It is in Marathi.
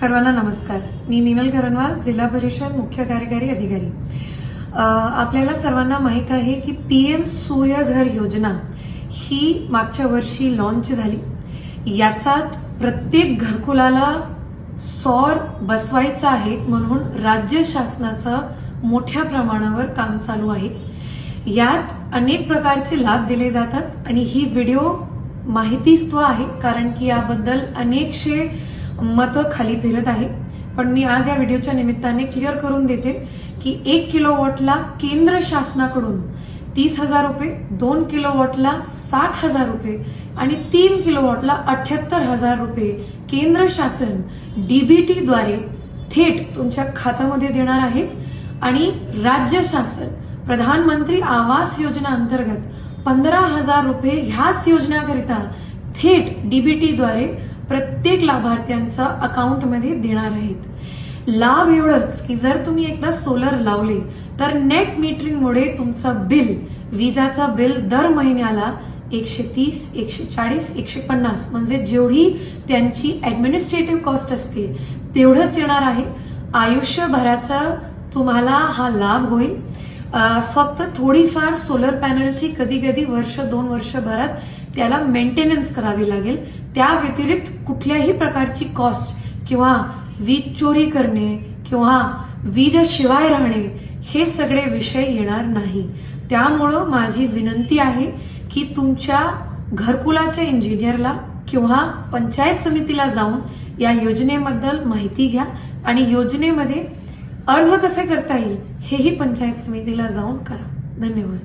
सर्वांना नमस्कार. मी मीनल करनवाल, जिल्हा परिषद मुख्य कार्यकारी अधिकारी. आपल्याला सर्वांना माहीत आहे की पीएम सूर्यघर योजना ही मागच्या वर्षी लॉन्च झाली. याचात प्रत्येक घरकुलाला सौर बसवायचा आहे म्हणून राज्य शासनाचं मोठ्या प्रमाणावर काम चालू आहे. यात अनेक प्रकारचे लाभ दिले जातात आणि ही व्हिडिओ माहितीस्त्व आहे कारण की याबद्दल अनेकशे मतं खाली फिरत आहे. पण मी आज या व्हिडिओच्या निमित्ताने क्लिअर करून देते की 1 किलोवॉटला केंद्र शासनाकडून 30,000 रुपये, 2 किलोवॉटला 60,000 रुपये आणि 3 किलोवॉटला 78,000 रुपये केंद्र शासन डीबीटीद्वारे थेट तुमच्या खात्यामध्ये देणार आहेत. आणि राज्य शासन प्रधानमंत्री आवास योजना अंतर्गत 15,000 रुपये ह्याच योजनेकरिता थेट डीबीटीद्वारे प्रत्येक लाभार्थ्यांच्या अकाउंटमध्ये देणार आहेत. लाभ एवढंच की जर तुम्ही एकदा सोलर लावले तर नेट मीटरिंगमुळे तुमचं बिल, विजाचं बिल दर महिन्याला 130, 140, 150 म्हणजे जेवढी त्यांची ऍडमिनिस्ट्रेटिव्ह कॉस्ट असते तेवढंच येणार आहे. आयुष्यभराचा तुम्हाला हा लाभ होईल. फक्त थोडीफार सोलर पॅनलची कधी कधी वर्ष 2 वर्षभरात त्याला मेंटेनन्स करावी लागेल. त्या व्यतिरिक्त कुठल्याही प्रकारची कॉस्ट किंवा वीज चोरी करणे किंवा वीज शिवाय राहणे हे सगळे विषय येणार नाही. त्यामुळं माझी विनंती आहे की तुमच्या घरकुलाच्या इंजिनियरला किंवा पंचायत समितीला जाऊन या योजनेबद्दल माहिती घ्या आणि योजनेमध्ये अर्ज कसे करता येईल हेही पंचायत समितीला जाऊन करा. धन्यवाद.